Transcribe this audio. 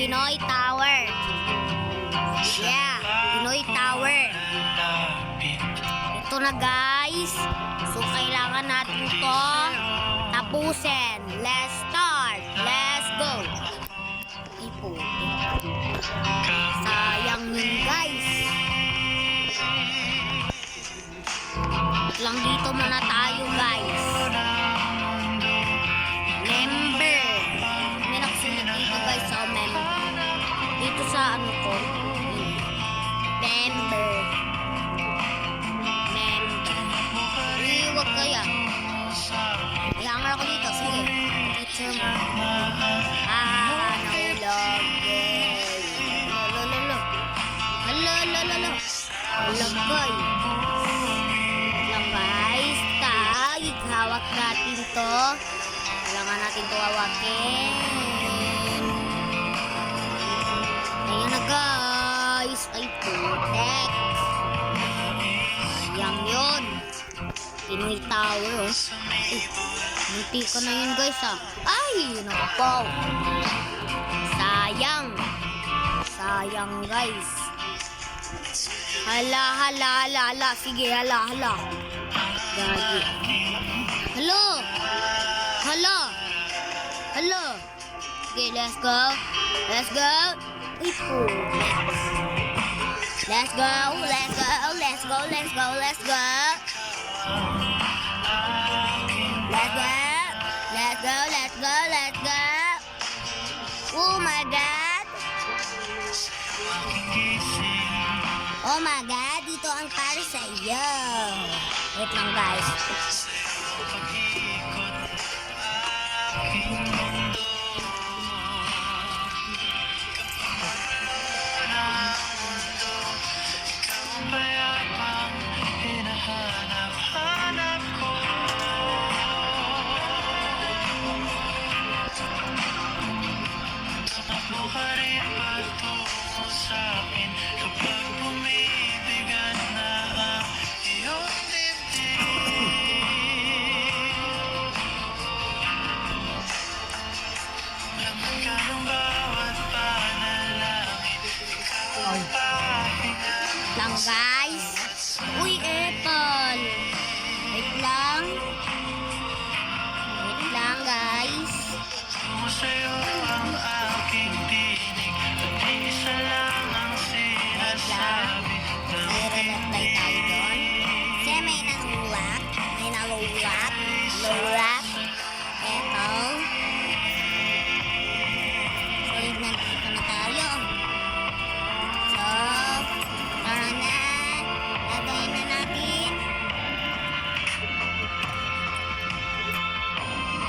Pinoy Tower. Yeah, Pinoy Tower. Ito na guys. So kailangan natin to tapusin. Let's start. Let's go. Sayang yun guys. Lang dito muna tayo guys. Member. May nakasunod dito guys sa member. Dito sa ano ko. Member. Huwag kaya. Ihangar ako dito. Sige. Dito mo. Nahulog. Lolo. Lolo. Lagay. Lang guys. Hawak natin to. Kailangan natin to hawakin. Ayan na guys. Ay protect. Sayang yun. Pinoy Tower, oh. Munti ka na yun, guys, ah. Ay, nakapaw. Sayang, guys. Hala. Sige, hala. Gagi. Hello. Okay, let's go. Uy, po. Let's go. Let's go. Oh my God. Dito ang para sa iyo. Wait lang guys. Lang guys. Uy, apple. Wait lang guys. Nire-reply tayo doon. Kasi may nalulak. Eto. So, nandito na tayo.